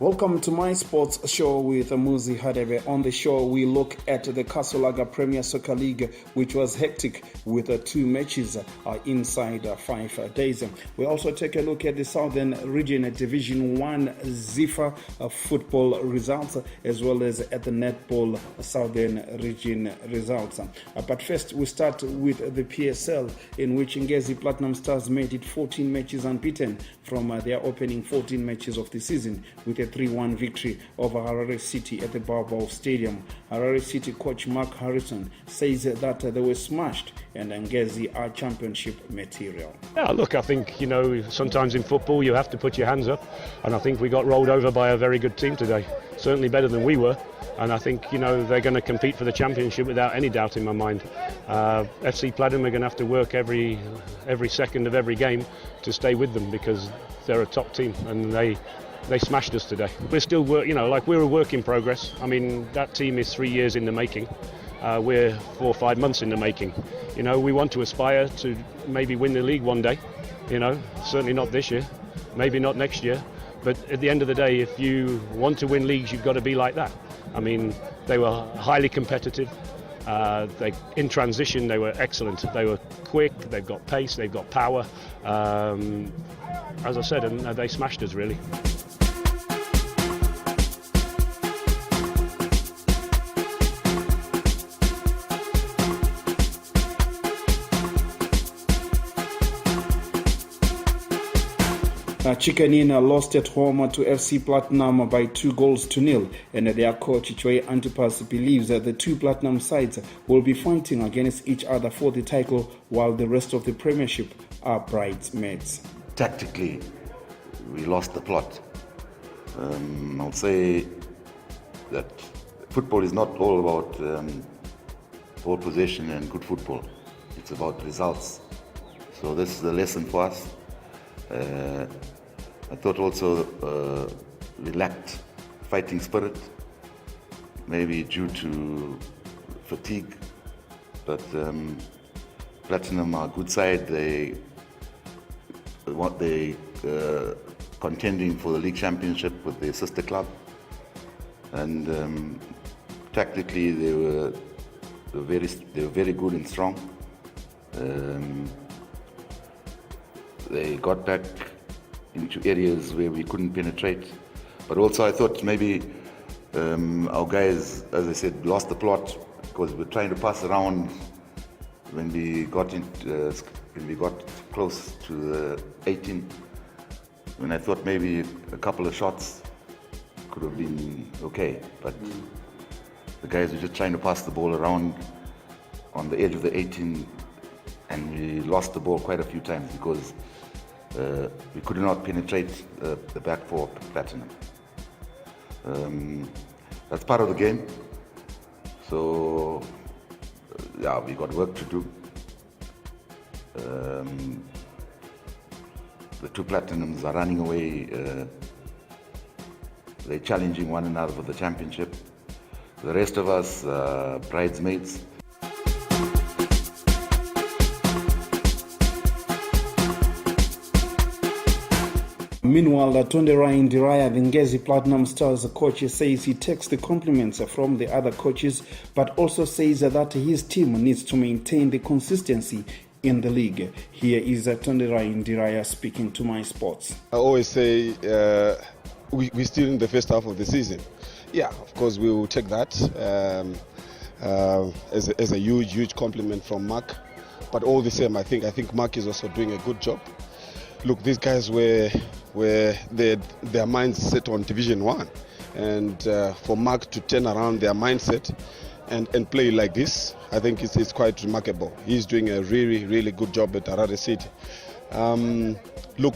Welcome to MySports show with Muzi Hadebe. On the show, we look at the Kasolaga Premier Soccer League, which was hectic with 2 matches inside 5 days. We also take a look at the Southern Region Division 1 Zifa football results, as well as at the Netball Southern Region results. But first, we start with the PSL, in which Ngezi Platinum Stars made it 14 matches unbeaten from their opening 14 matches of the season, with a 3-1 victory over Harare City at the Baobab Stadium. Harare City coach Mark Harrison says that they were smashed and Ngezi are championship material. Yeah, look, I think, sometimes in football you have to put your hands up, and I think we got rolled over by a very good team today. Certainly better than we were, and I think, they're going to compete for the championship without any doubt in my mind. FC Platinum are going to have to work every second of every game to stay with them, because they're a top team and they smashed us today. We're still, we're a work in progress. I mean, that team is 3 years in the making. We're 4 or 5 months in the making. We want to aspire to maybe win the league one day. Certainly not this year, maybe not next year. But at the end of the day, if you want to win leagues, you've got to be like that. I mean, they were highly competitive. In transition, they were excellent. They were quick, they've got pace, they've got power. As I said, and they smashed us, really. Chikanina lost at home to FC Platinum by 2-0, and their coach Choi Antipas believes that the two Platinum sides will be fighting against each other for the title, while the rest of the Premiership are bridesmaids. Tactically, we lost the plot. I'll say that football is not all about ball possession and good football. It's about results. So this is a lesson for us. I thought also we lacked fighting spirit, maybe due to fatigue. But Platinum are a good side. They contending for the league championship with their sister club, and tactically they were very good and strong. They got back into areas where we couldn't penetrate, but also I thought maybe our guys, as I said, lost the plot, because we're trying to pass around when we got close to the 18. When I thought maybe a couple of shots could have been okay, but the guys were just trying to pass the ball around on the edge of the 18, and we lost the ball quite a few times because we could not penetrate the back four of Platinum. That's part of the game. So, we got work to do. The two Platinums are running away. They're challenging one another for the championship. The rest of us are bridesmaids. Meanwhile, Talen Vision, the Ngezi Platinum Stars coach, says he takes the compliments from the other coaches, but also says that his team needs to maintain the consistency in the league. Here is Talen Vision speaking to MySports. I always say we're still in the first half of the season. Yeah, of course we will take that as a huge compliment from Mark. But all the same, I think Mark is also doing a good job. Look, these guys were their minds set on Division 1, and for Mark to turn around their mindset and play like this, I think it's quite remarkable. He's doing a really good job at Harare City. Look,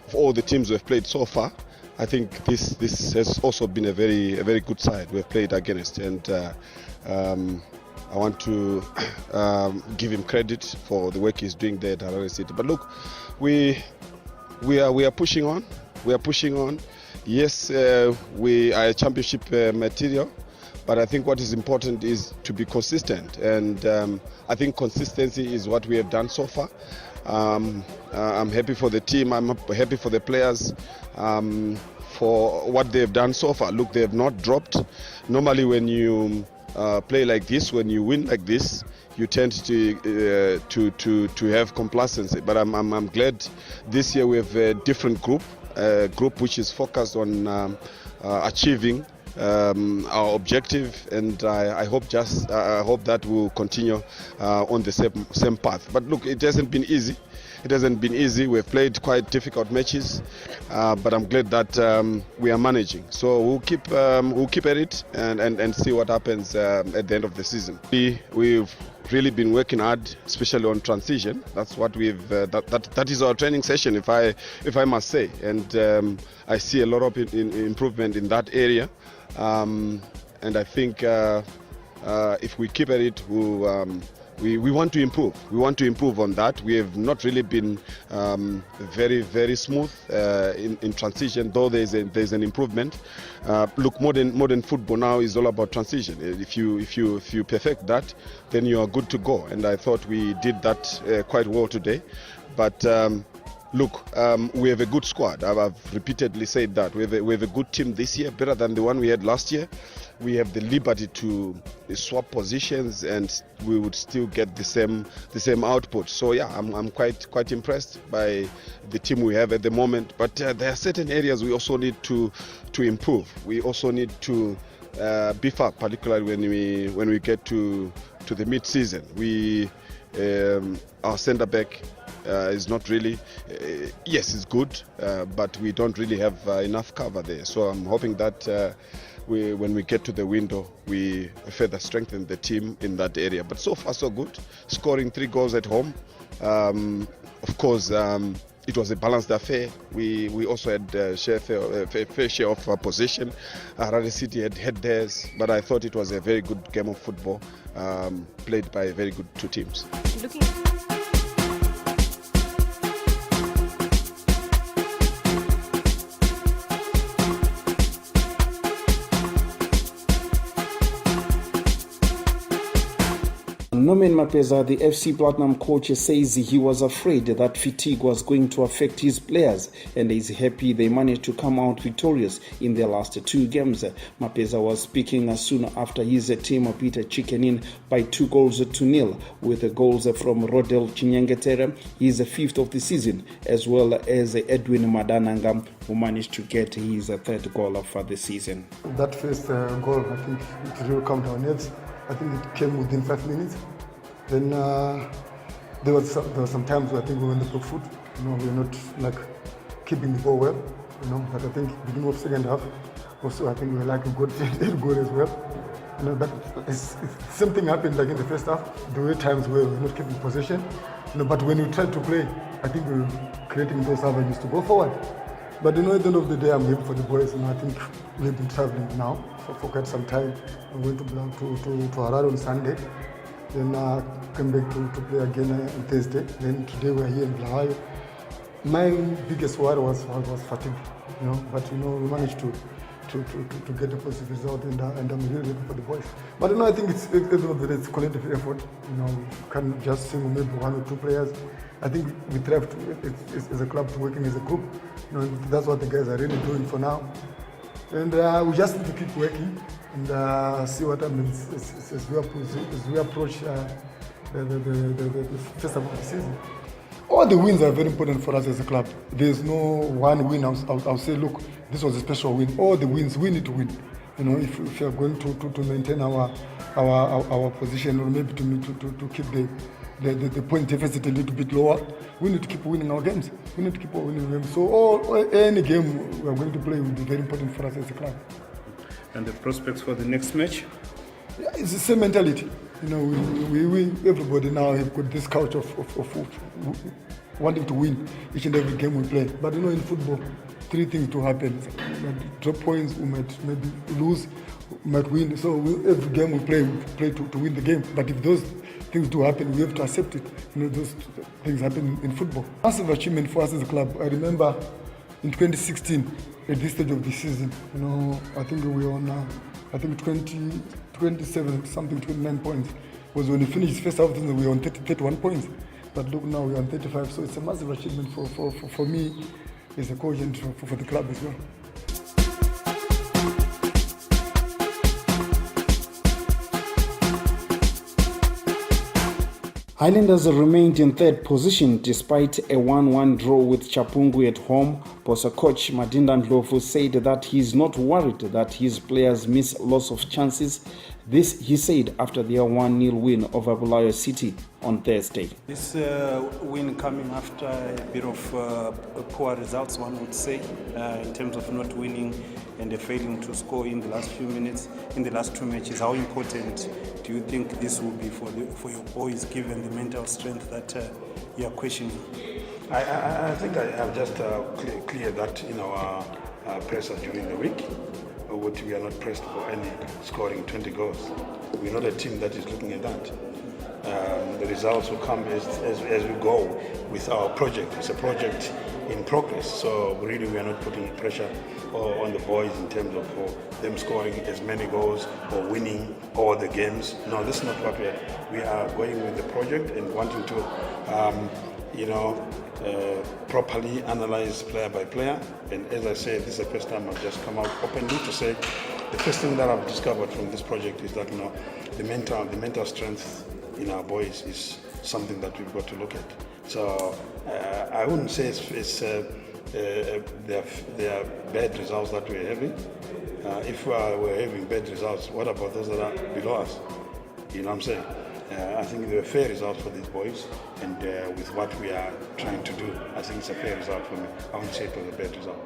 for all the teams we've played so far, I think this has also been a very good side we've played against, and I want to give him credit for the work he's doing there at Harare City. But look, we are pushing on. We are pushing on. Yes, we are a championship material, but I think what is important is to be consistent, and I think consistency is what we have done so far. I'm happy for the team. I'm happy for the players for what they've done so far. Look, they have not dropped. Normally, when you play like this, when you win like this, you tend to have complacency. But I'm glad this year we have a different group, a group which is focused on achieving our objective, and I hope that will continue on the same path. But look, it hasn't been easy. It hasn't been easy. We've played quite difficult matches, but I'm glad that we are managing. So we'll keep at it and see what happens at the end of the season. We've really been working hard, especially on transition. That's what we've that is our training session, if I must say, and I see a lot of improvement in that area, and I think if we keep at it, we want to improve. We want to improve on that. We have not really been very, very smooth in transition, though there's an improvement. Look, modern football now is all about transition. If you perfect that, then you are good to go. And I thought we did that quite well today. But look, we have a good squad. I've repeatedly said that we have a good team this year, better than the one we had last year. We have the liberty to swap positions, and we would still get the same output. So yeah, I'm quite impressed by the team we have at the moment. But there are certain areas we also need to improve. We also need to beef up, particularly when we get to the mid-season. Our centre back is not really, yes, it's good, but we don't really have enough cover there. So I'm hoping that when we get to the window, we further strengthen the team in that area. But so far, so good. Scoring 3 goals at home. Of course, it was a balanced affair. We also had a fair share of possession. Harare City had theirs, but I thought it was a very good game of football played by very good two teams. Norman Mapeza, the FC Platinum coach, says he was afraid that fatigue was going to affect his players, and is happy they managed to come out victorious in their last 2 games. Mapeza was speaking soon after his team beat Chicken Inn by 2 goals to nil, with goals from Rodel Chinyengetere, his 5th of the season, as well as Edwin Madananga, who managed to get his 3rd goal for the season. That first goal, I think it really calmed our nerves. I think it came within 5 minutes. Then there was some times where I think we were on the back foot. We were not keeping the ball well. But I think beginning of second half, also I think we were a good goal as well. But something happened in the first half. There were times where we were not keeping possession. But when we tried to play, I think we were creating those avenues to go forward. But at the end of the day, I'm happy for the boys. I think we've been traveling now for quite some time. I'm going to Harare on Sunday. Then come back to play again on Thursday. Then today we're here in Bulawayo. My biggest worry was fatigue, But we managed to get a positive result, and I'm really happy for the boys. But I think it's a collective effort. We can't just single maybe 1 or 2 players. I think we thrive as a club to working as a group. That's what the guys are really doing for now. And we just need to keep working and see what happens as we approach the first half of the season. All the wins are very important for us as a club. There's no one win. I'll say, look, this was a special win. All the wins, we need to win. If you're going to maintain our position, or maybe to keep the point deficit a little bit lower, we need to keep winning our games. We need to keep winning games. So any game we are going to play will be very important for us as a club. And the prospects for the next match? Yeah, it's the same mentality. We everybody now have got this culture of wanting to win each and every game we play. But in football, 3 things to happen. We might drop points, we might maybe lose, we might win. So every game we play to win the game. But if those things do happen, we have to accept it. Those things happen in football. Massive achievement for us as a club. I remember in 2016, at this stage of the season, I think we were on, 27, something 29 points. Was when we finished first half, we were on 31 points. But look, now we're on 35, so it's a massive achievement for me as a coach and for the club as well. Highlanders remained in third position despite a 1-1 draw with Chapungu at home. Bossa coach Madinda Ndlovu said that he is not worried that his players miss lots of chances. This he said after their 1-0 win over Bulawayo City on Thursday. This win coming after a bit of poor results, one would say, in terms of not winning and failing to score in the last few minutes in the last two matches. How important do you think this will be for your boys, given the mental strength that you are questioning? I think I have just cleared that in our presser during the week. We are not pressed for any scoring 20 goals. We're not a team that is looking at that. The results will come as we go with our project. It's a project in progress, so really we are not putting pressure on the boys in terms of them scoring as many goals or winning all the games. No, that's not what we are going with the project and wanting to properly analyze player by player. And as I said, this is the first time I've just come out openly to say the first thing that I've discovered from this project is that the mental strength in our boys is something that we've got to look at. So I wouldn't say they are bad results that we're having. If we're having bad results, what about those that are below us? You know what I'm saying? I think they're fair results for these boys, and with what we are trying to do, I think it's a fair result for me. I wouldn't say it was a bad result.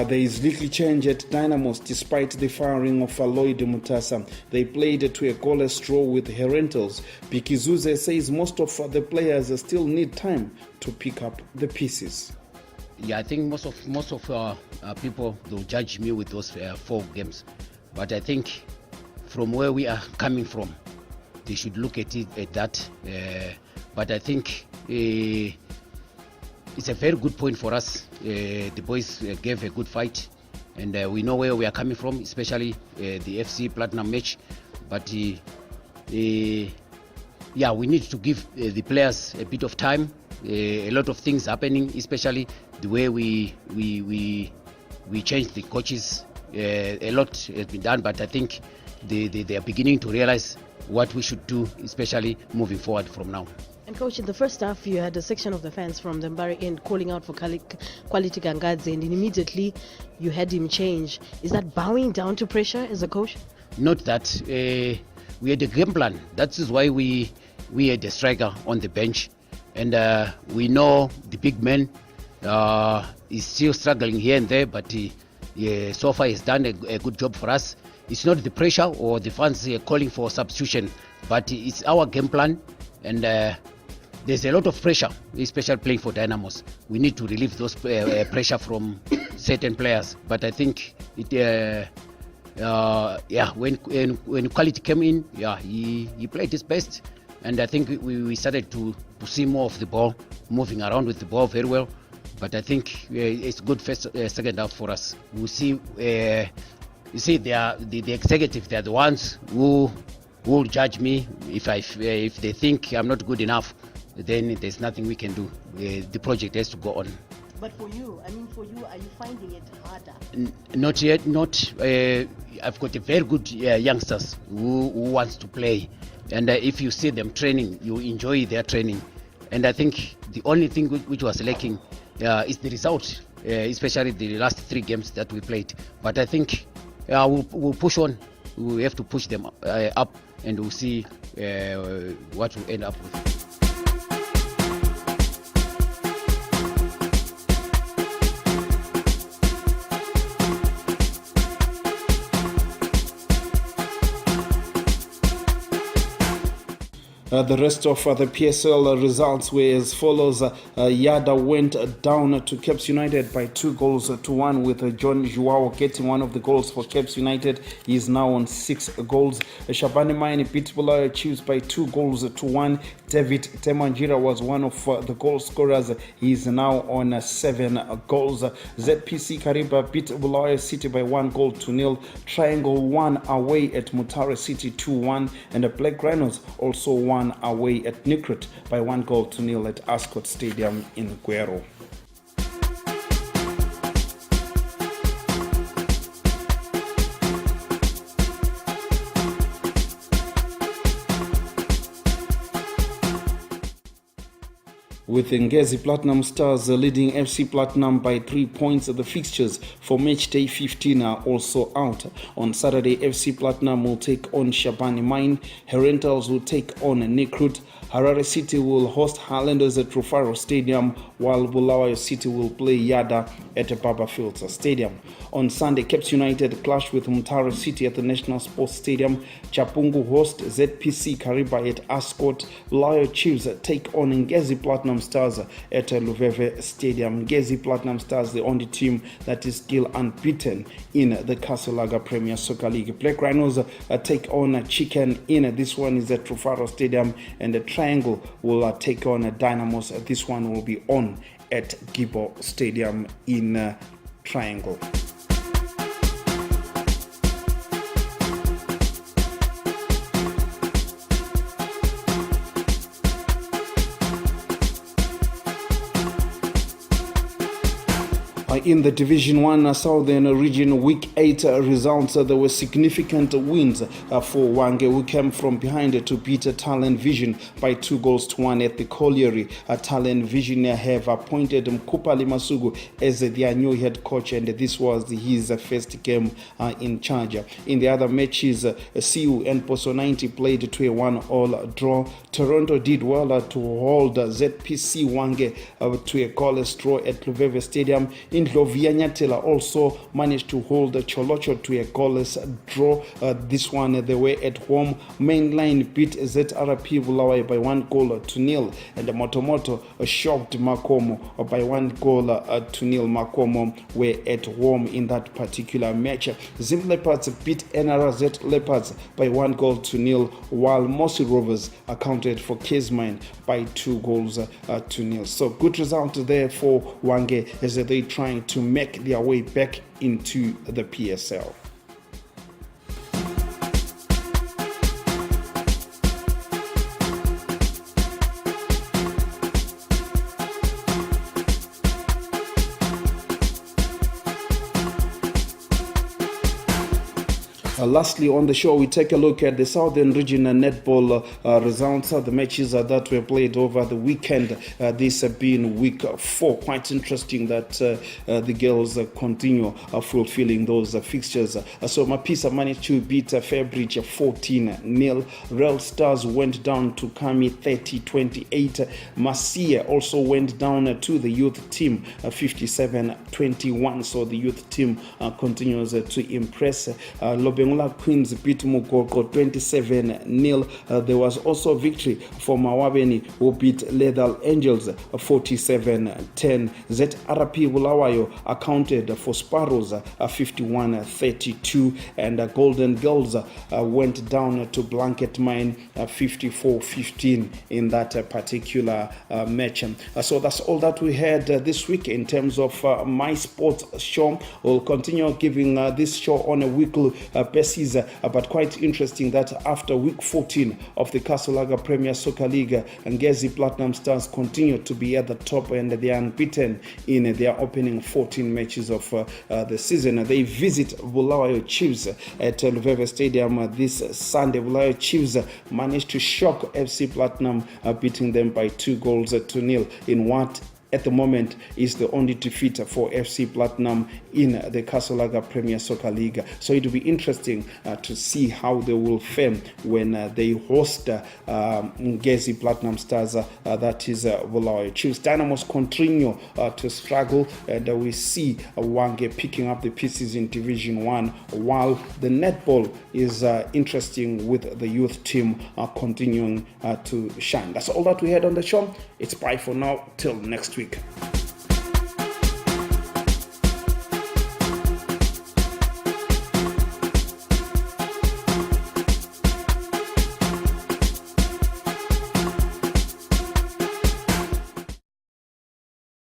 There is little change at Dynamos despite the firing of Lloyd Mutasa. They played to a goalless draw with Herentals. Bikizuze says most of the players still need time to pick up the pieces. Yeah, I think most of people will judge me with those 4 games, but I think from where we are coming from, they should look at it at that. But I think it's a very good point for us. The boys gave a good fight, and we know where we are coming from, especially the FC Platinum match. But we need to give the players a bit of time. A lot of things happening, especially the way we changed the coaches. A lot has been done, but I think they are beginning to realize what we should do, especially moving forward from now. And coach, in the first half, you had a section of the fans from the Mbari end calling out for Quality Gangadze, and immediately you had him change. Is that bowing down to pressure as a coach? Not that. We had a game plan. That is why we had a striker on the bench, and we know the big man is still struggling here and there, but so far he's done a good job for us. It's not the pressure or the fans calling for substitution, but it's our game plan, and there's a lot of pressure, especially playing for Dynamos. We need to relieve those pressure from certain players. But I think when Quality came in, he played his best, and I think we started to see more of the ball, moving around with the ball very well. But I think it's good second half for us. We'll see. You see, they are the executive. They are the ones who will judge me if they think I'm not good enough. Then there's nothing we can do. The project has to go on. But for you, are you finding it harder? Not yet. I've got a very good youngsters who wants to play, and if you see them training, you enjoy their training. And I think the only thing which was lacking is the result, especially the last 3 games that we played. But I think we'll push on. We have to push them up, and we'll see what we'll end up with. The rest of the PSL results were as follows. Yada went down to Caps United by 2-1 with John Joao getting one of the goals for Caps United. He is now on 6 goals. Shabani Mine beat Bulawayo Chiefs by 2-1. David Temanjira was one of the goal scorers. He is now on 7 goals. ZPC Kariba beat Bulawayo City by 1-0. Triangle won away at Mutare City 2-1, and the Black Rhinos also won away at Nikrit by 1-0 at Ascot Stadium in Guero. With Ngezi Platinum Stars leading FC Platinum by 3 points, the fixtures for match day 15 are also out. On Saturday, FC Platinum will take on Shabani Mine, Herentals will take on Nikrut, Harare City will host Highlanders at Rufaro Stadium, while Bulawayo City will play Yada at Baba Fields Stadium. On Sunday, Caps United clash with Mutare City at the National Sports Stadium. Chapungu host ZPC Kariba at Ascot. Bulawayo Chiefs take on Ngezi Platinum Stars at Luveve Stadium. Ngezi Platinum Stars, the only team that is still unbeaten in the Kasolaga Premier Soccer League. Black Rhinos take on Chicken in. This one is at Rufaro Stadium, and the Triangle will take on Dynamos. This one will be on at Gibo Stadium in Triangle. In the Division 1 Southern Region Week 8 results, there were significant wins for Hwange, who came from behind to beat Talen Vision by 2-1 at the Colliery. Talen Vision have appointed Mkupali Masugu as their new head coach, and this was his first game in charge. In the other matches, CU and Poso 90 played to a 1-1 draw. Toronto did well to hold ZPC Hwange to a goalless draw at Luveve Stadium. In Lovia Nyatela also managed to hold Cholocho to a goalless draw. This one they were at home. Mainline beat ZRP Bulawayo by 1-0, and Motomoto shocked Makomo by 1-0. Makomo were at home in that particular match. Zim Leopards beat NRZ Leopards by 1-0, while Mossy Rovers accounted for Kesmine by 2-0. So good result there for Hwange as they trying to make their way back into the PSL. Lastly on the show, we take a look at the Southern Region Netball results, the matches that were played over the weekend. This being week 4. Quite interesting that the girls continue fulfilling those fixtures. So Mapisa managed to beat Fairbridge 14-0. Real Stars went down to Kami 30-28. Masia also went down to the youth team 57-21. So the youth team continues to impress. Lobengula Queens beat Mukoko 27-0. There was also victory for Mawabeni, who beat Lethal Angels 47-10. ZRP Bulawayo accounted for Sparrows 51-32, and Golden Girls went down to Blanket Mine 54-15 in that particular match. So that's all that we had this week in terms of MySports show. We'll continue giving this show on a weekly basis, but quite interesting that after week 14 of the Kasolaga Premier Soccer League, Ngezi Platinum Stars continue to be at the top, and they are unbeaten in their opening 14 matches of the season. They visit Bulawayo Chiefs at Luveve Stadium this Sunday. Bulawayo Chiefs managed to shock FC Platinum, beating them by 2-0 in what at the moment is the only defeat for FC Platinum in the Kasolaga Premier Soccer League. So it will be interesting to see how they will fare when they host Ngezi Platinum Stars, that is Bulawayo Chiefs. Dynamos continue to struggle, and we see Hwange picking up the pieces in Division 1, while the netball is interesting with the youth team continuing to shine. That's all that we had on the show. It's bye for now. Till next week.